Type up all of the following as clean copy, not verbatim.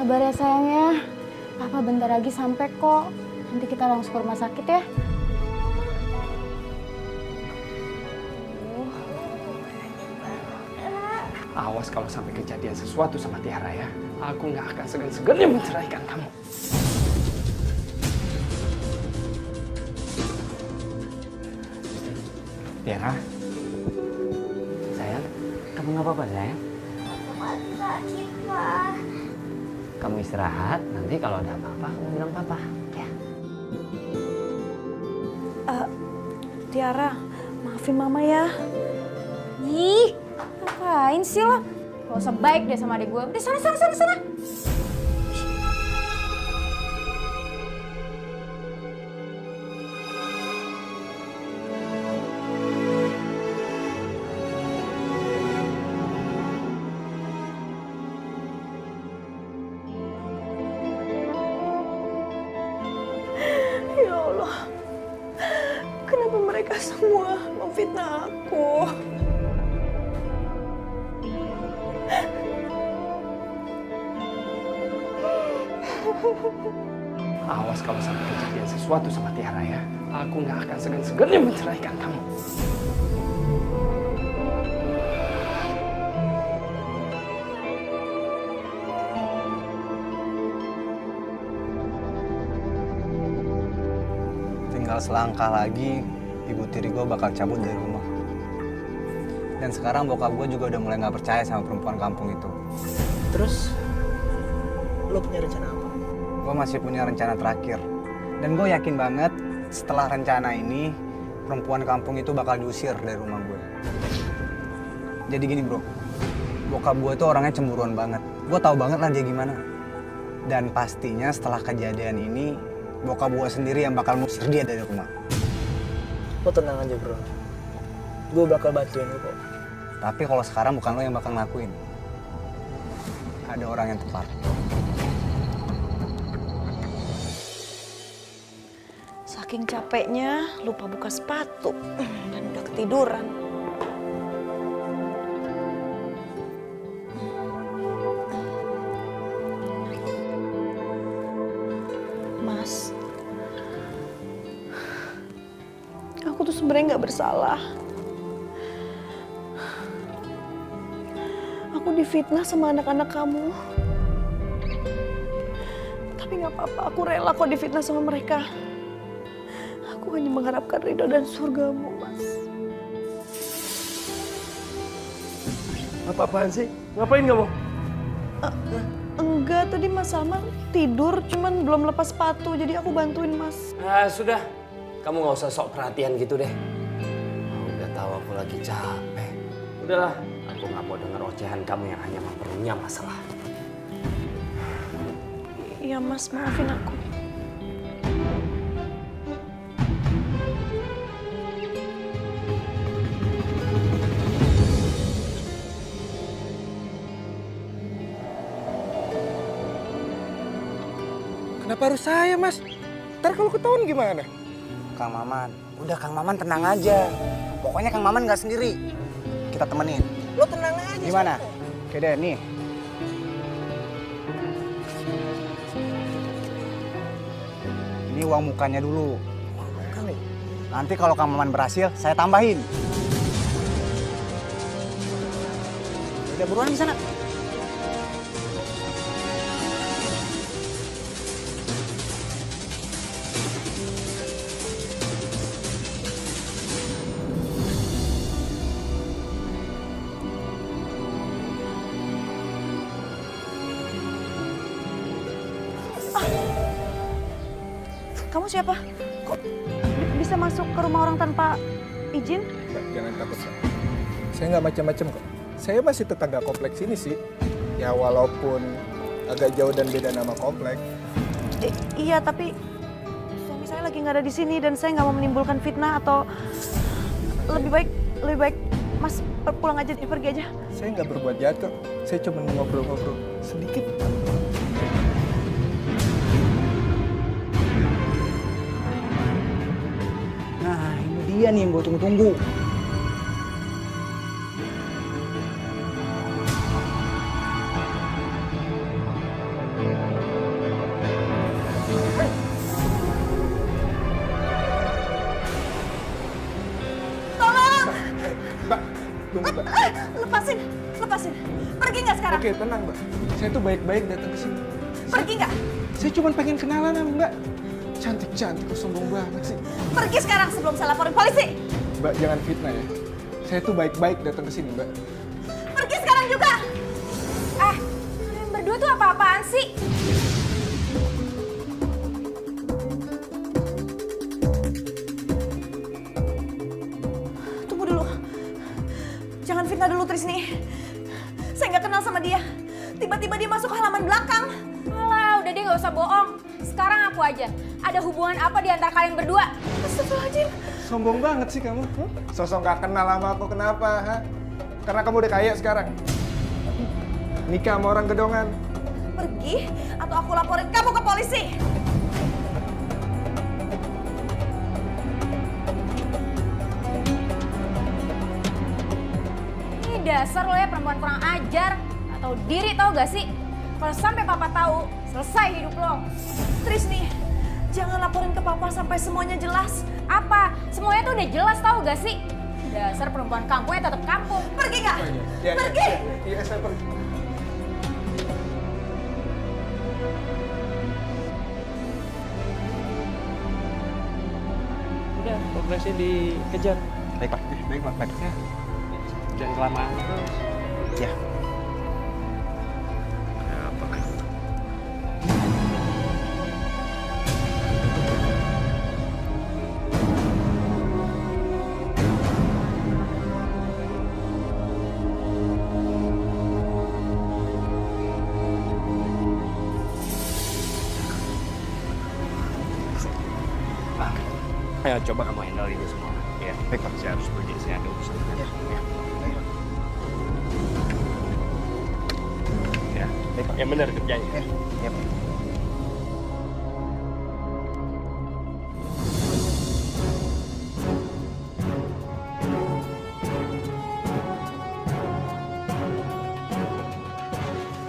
Sabar ya sayang ya. Papa bentar lagi sampai kok. Nanti kita langsung ke rumah sakit ya. Awas kalau sampai kejadian sesuatu sama Tiara ya. Aku nggak akan segan-segannya menceraikan kamu. Tiara, sayang, kamu nggak apa-apa sayang? Sakit, Pak. Kamu istirahat, nanti kalau ada apa-apa kamu bilang papa, ya. Tiara, maafin mama ya. Ih, ngapain sih lo? Gak usah baik deh sama adik gue. Udah sana. Ya Allah, kenapa mereka semua memfitnah aku? Awas kalau sampai kejadian sesuatu sama Tiara ya. Aku nggak akan segan-segannya menceraikan kamu. Tinggal selangkah lagi, ibu tiri gue bakal cabut dari rumah. Dan sekarang bokap gue juga udah mulai nggak percaya sama perempuan kampung itu. Terus, lo punya rencana apa? Gue masih punya rencana terakhir. Dan gue yakin banget setelah rencana ini, perempuan kampung itu bakal diusir dari rumah gue. Jadi gini bro, bokap gue tuh orangnya cemburuan banget. Gue tahu banget lah dia gimana. Dan pastinya setelah kejadian ini, bokap gue sendiri yang bakal ngusir dia dari rumah. Lo tenang aja bro, gue bakal bantuin lo kok. Tapi kalau sekarang bukan lo yang bakal ngelakuin. Ada orang yang tepat. Saking capeknya, lupa buka sepatu dan udah ketiduran. Mas, aku tuh sebenarnya nggak bersalah. Aku difitnah sama anak-anak kamu. Tapi nggak apa-apa, aku rela kok difitnah sama mereka. Aku hanya mengharapkan ridho dan surgamu, Mas. Apa-apaan sih? Ngapain kamu? Enggak, tadi Mas Salman tidur, cuman belum lepas sepatu, jadi aku bantuin Mas. Ah, sudah. Kamu nggak usah sok perhatian gitu deh. Udah tahu aku lagi capek. Udahlah, aku nggak mau dengar ocehan kamu yang hanya memperlunya masalah. Iya Mas, maafin aku. Kenapa harus saya, Mas? Ntar kalau ketahuan gimana? Kang Maman, udah Kang Maman tenang aja. Pokoknya Kang Maman nggak sendiri. Kita temenin. Lo tenang aja. Gimana? Oke deh, nih. Ini uang mukanya dulu. Nanti kalau Kang Maman berhasil, saya tambahin. Udah buruan di sana. Kamu siapa? Kok bisa masuk ke rumah orang tanpa izin? Mbak, jangan takut, Mbak. Saya nggak macam-macam kok. Saya masih tetangga kompleks ini sih. Ya walaupun agak jauh dan beda nama komplek. Iya, tapi suami saya lagi nggak ada di sini dan saya nggak mau menimbulkan fitnah atau lebih baik Mas pulang aja, pergi aja. Saya nggak berbuat jahat kok. Saya cuma ngobrol-ngobrol sedikit. Nah, ini dia nih yang gue tunggu-tunggu. Oke, tenang Mbak. Saya tuh baik-baik datang ke sini. Pergi nggak? Saya cuma pengen kenalan sama Mbak. Cantik-cantik, kok sombong banget sih. Pergi sekarang sebelum saya laporin polisi. Mbak jangan fitnah ya. Saya tuh baik-baik datang ke sini Mbak. Pergi sekarang juga. Kalian berdua tuh apa-apaan sih? Tunggu dulu. Jangan fitnah dulu Trisni. Saya nggak kenal sama dia. Tiba-tiba dia masuk ke halaman belakang. Alah, udah deh nggak usah bohong. Sekarang aku aja. Ada hubungan apa di antara kalian berdua? Astagfirullahaladzim. Sombong banget sih kamu. Sosok gak kenal sama aku, kenapa? Ha? Karena kamu udah kaya sekarang. Nikah sama orang gedongan. Pergi atau aku laporin kamu ke polisi. Ini dasar lo ya perempuan kurang ajar. Gak tahu diri tau gak sih? Kalau sampai papa tahu, selesai hidup lo. Trisni, jangan laporin ke papa sampai semuanya jelas. Apa? Semuanya tuh udah jelas tau gak sih? Dasar perempuan kampungnya tetap kampung. Pergi nggak? Ya, Pergi. Iya, saya pergi. Udah, progresnya dikejar. Baik Pak, baik Pak, baik. Ya. Jangan kelamaan terus. Ya. Apa kan? Ayo coba kamu handle ini semua. Ya, baik Pak. Saya harus pergi, saya ada urusan. Ya, baik Pak. Ya, baik Pak. Yang benar kerjanya. Ya Pak.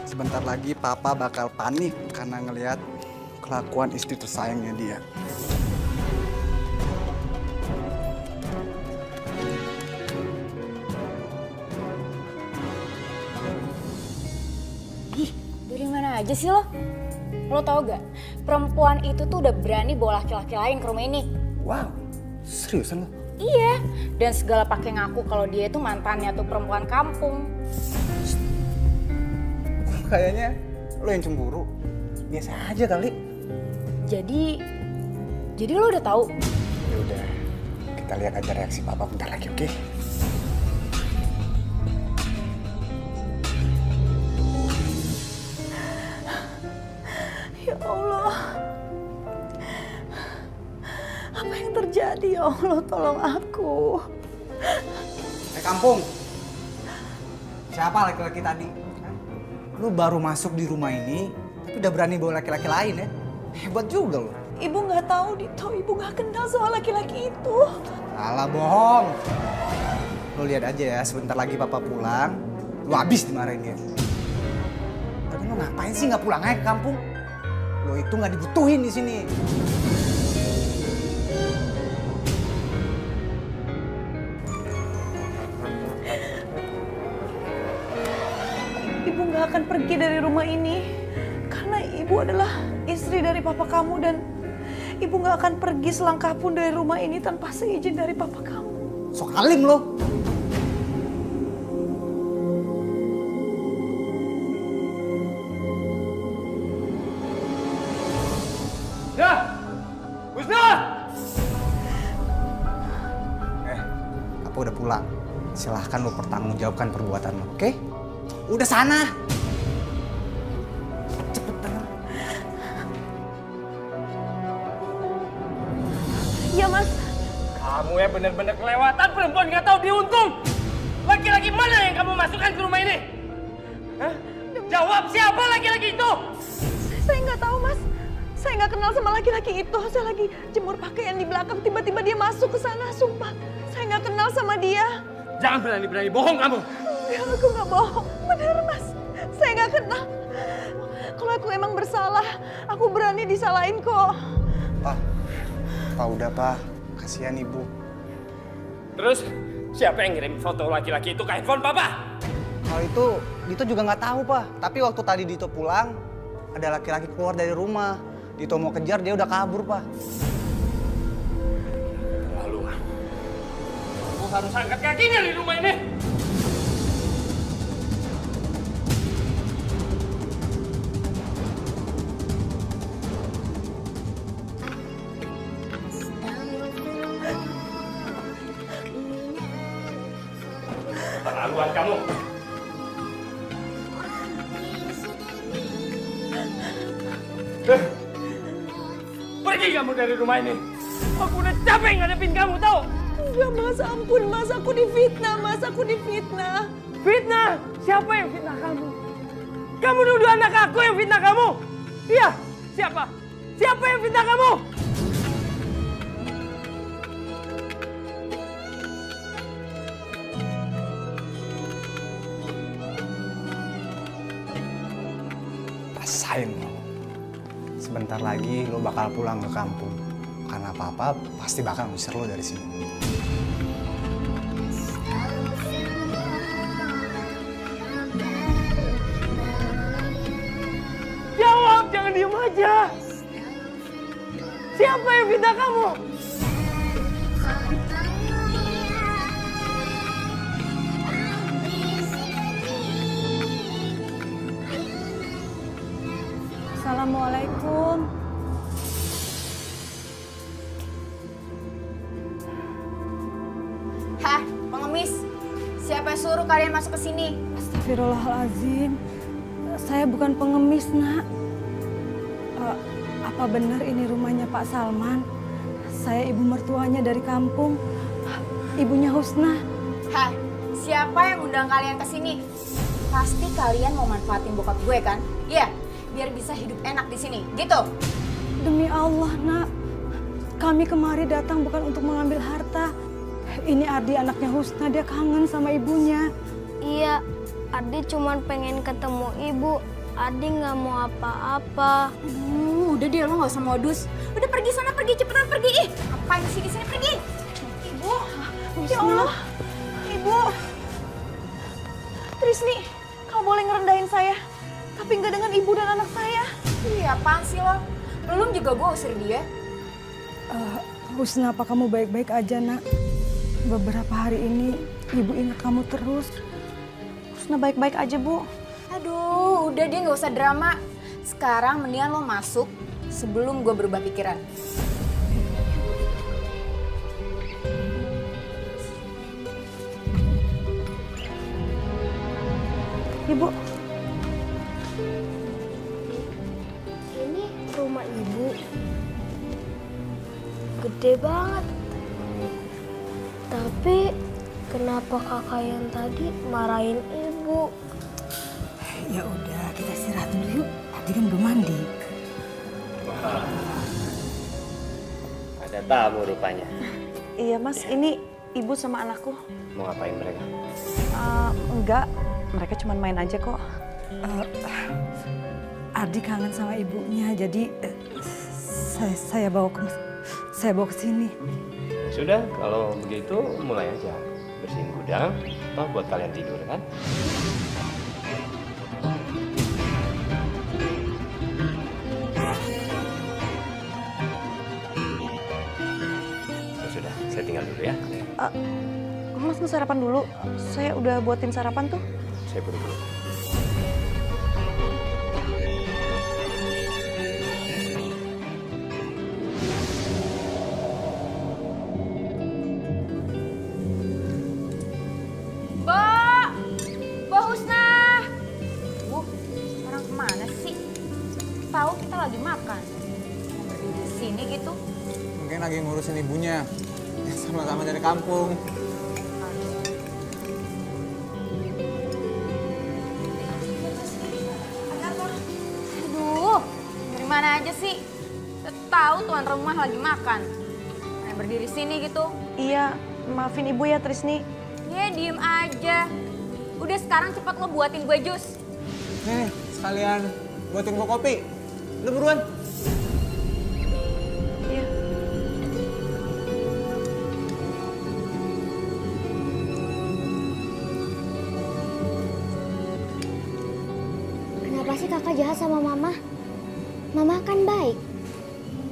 Sebentar lagi Papa bakal panik karena ngelihat kelakuan istri tersayangnya dia. Ih, dari mana aja sih lo? Lo tau gak? Perempuan itu tuh udah berani bawa laki-laki lain ke rumah ini. Wow, seriusan lo? Iya, dan segala pakai ngaku kalau dia itu mantannya tuh perempuan kampung. Kayaknya lo yang cemburu. Biasa aja kali. Jadi lo udah tahu? Ya udah, kita lihat aja reaksi Papa bentar lagi, oke? Ya Allah. Apa yang terjadi ya Allah, tolong aku. Kampung. Siapa laki-laki tadi? Lu baru masuk di rumah ini, tapi udah berani bawa laki-laki lain ya? Hebat juga lo. Ibu nggak tahu Dito, ibu nggak kenal soal laki-laki itu. Alah bohong. Lo lihat aja ya, sebentar lagi Papa pulang, lu habis dimarahin dia. Tapi lo ngapain sih nggak pulang aja ke kampung? Lo itu nggak dibutuhin di sini. Ibu nggak akan pergi dari rumah ini karena ibu adalah istri dari papa kamu dan ibu nggak akan pergi selangkah pun dari rumah ini tanpa seizin dari papa kamu. Sok alim lo. Ya! Wisnu! Apa udah pulang? Silahkan lo pertanggungjawabkan perbuatan lo, oke? Udah sana. Cepetan. Iya mas. Kamu ya benar-benar kelewatan, perempuan nggak tahu diuntung. Laki-laki mana yang kamu masukkan ke rumah ini? Hah? Jawab, siapa laki-laki itu? Saya nggak tahu mas. Saya nggak kenal sama laki-laki itu. Saya lagi jemur pakaian di belakang. Tiba-tiba dia masuk ke sana. Sumpah, saya nggak kenal sama dia. Jangan berani-berani bohong kamu. Ya, aku nggak bohong. Benar mas. Saya nggak kenal. Kalau aku emang bersalah, aku berani disalahin kok. Pak udah Pak. Kasihan Ibu. Terus, siapa yang ngirim foto laki-laki itu ke handphone Papa? Kalau itu Dito juga nggak tahu, Pak. Tapi waktu tadi Dito pulang, ada laki-laki keluar dari rumah. Dito mau kejar, dia udah kabur, Pak. Lalu, kamu harus angkat kakinya di rumah ini. Keterlaluan kamu. Pergi kamu dari rumah ini. Aku udah capek ngadepin kamu, tahu? Enggak mas, ampun mas, aku difitnah mas, aku difitnah. Fitnah? Siapa yang fitnah kamu? Kamu nuduh anak aku yang fitnah kamu? Iya, siapa? Siapa yang fitnah kamu? Rasain lo. Sebentar lagi lo bakal pulang ke kampung. Karena papa pasti bakal ngusir lo dari sini. Jawab, jangan diem aja. Siapa yang fitnah kamu? Assalamualaikum. Hah, pengemis? Siapa yang suruh kalian masuk ke sini? Astagfirullahaladzim. Saya bukan pengemis, nak. Apa benar ini rumahnya Pak Salman? Saya ibu mertuanya dari kampung. Ibunya Husna. Hah, siapa yang undang kalian ke sini? Pasti kalian mau manfaatin bokap gue kan? Iya, biar bisa hidup enak di sini, gitu. Demi Allah, nak. Kami kemari datang bukan untuk mengambil harta. Ini Ardi anaknya Husna, dia kangen sama ibunya. Iya, Ardi cuma pengen ketemu ibu. Ardi nggak mau apa-apa. Udah deh, lo gak usah modus. Udah pergi sana, pergi, cepetan pergi. Ih, ngapain sih di sini, pergi. Ibu, Ya Allah, Ibu. Trisni, kamu boleh ngerendahin saya. Tapi nggak dengan ibu dan anak saya. iya apaan sih lo? Belum juga gue usir dia. Husna, apa kamu baik-baik aja, nak? Beberapa hari ini ibu ingat kamu terus. Husna baik-baik aja, Bu. Aduh, udah dia gak usah drama. Sekarang mendingan lo masuk sebelum gue berubah pikiran. Ibu, Ini rumah ibu. Gede banget. Tapi kenapa kakak yang tadi marahin ibu? ya udah kita istirahat dulu yuk. Tadi kan belum mandi. Ada tamu rupanya. Iya, Mas. Ini ibu sama anakku. Mau ngapain mereka? Enggak, mereka cuma main aja kok. Ardi kangen sama ibunya, jadi saya bawa ke sini. Sudah, kalau begitu mulai aja. Bersihin gudang, toh buat kalian tidur kan? Ya sudah, saya tinggal dulu ya. Mas mau sarapan dulu. Saya udah buatin sarapan tuh. Saya buru-buru. Mbak Husna. Bu, orang kemana sih? Tahu kita lagi makan. Berdiri di sini gitu. Mungkin lagi ngurusin ibunya. Sama-sama dari kampung. Aduh, dari mana aja sih? Tahu tuan rumah lagi makan. Yang berdiri sini gitu. Iya, maafin ibu ya Trisni. Ya diem aja. Udah sekarang cepat lo buatin gue jus. Nih, sekalian buatin gua kopi. Lu buruan. Iya. nggak jahat sama Mama. Mama kan baik.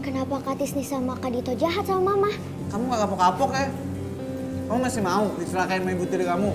Kenapa Kak Tisni sama Kak Dito jahat sama Mama? Kamu nggak kapok-kapok ya? Kamu masih mau dicelakain sama ibu tiri kamu?